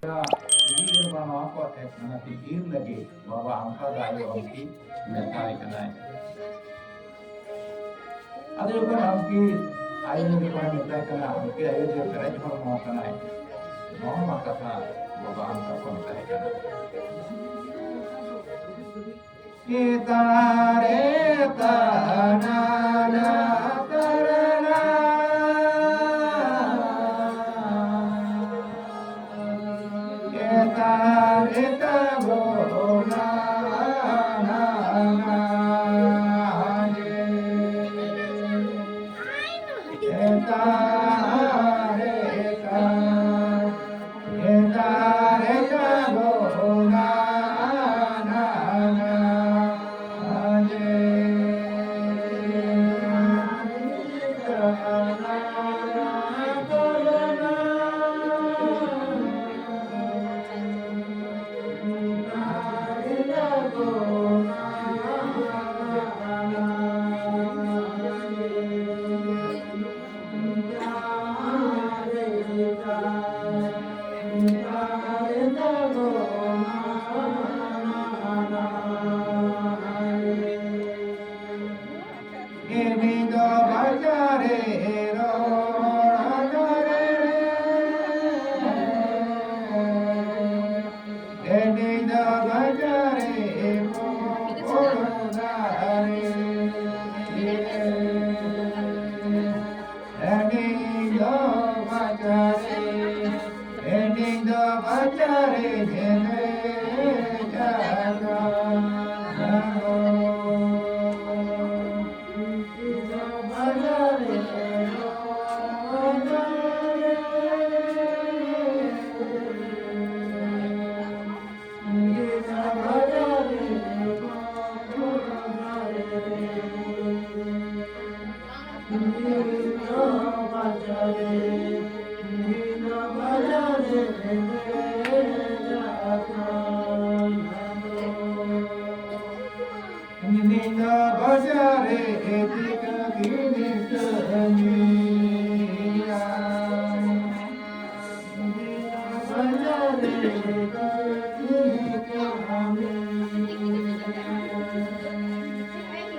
Jadi irfan apa karena pikir lagi bahwa angka dari angki metai kenai. Ada juga angki ayu di mana metai kena angki ayu di kerja cuma mau kenai. Mau maka bahwa angka pun metai kena. Kita reta nana karena kita reta bona nana kita reta bona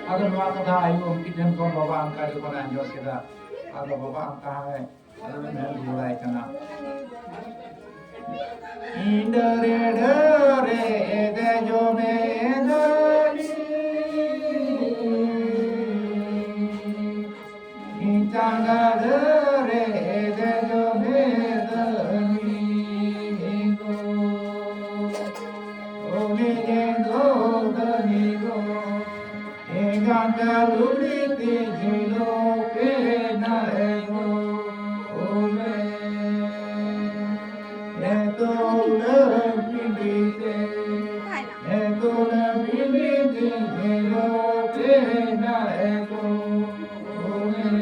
Ada dua kata ayu kita kau bawa angka di mana anjur kita ada bawa angka hai ada mana mulai kena indere dere dejo medani intanga dere dejo medani go omegendo danigo Ganga luliti jino pena ego ome eto na bibite jino pena ego ome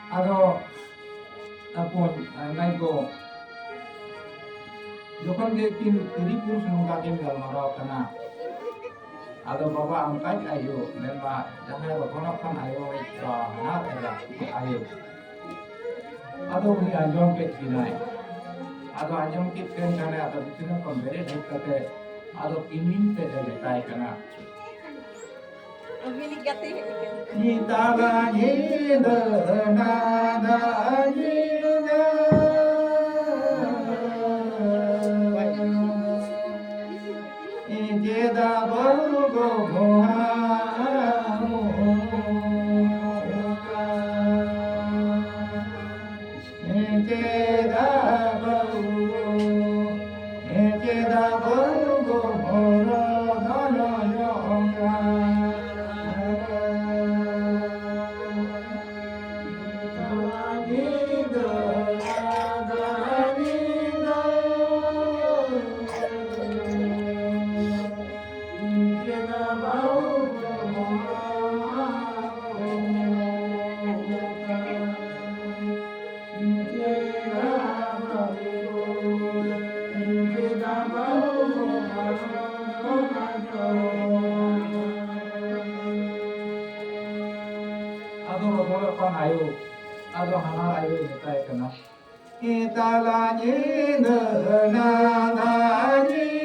Ado apun naiko jokon ke kin Tripur sunungka kin galmarao kana ado baba angkai ayo memba jangan bakono kan ayo na era ayo ado ni anjong ke kinai ado anjong ke ken kana ado tina kon bere dekate ado kinin pe dele kai kana Kita lagi nada jina, ijeda baru gohamu, ijeda baru tay kana itala ni na na ni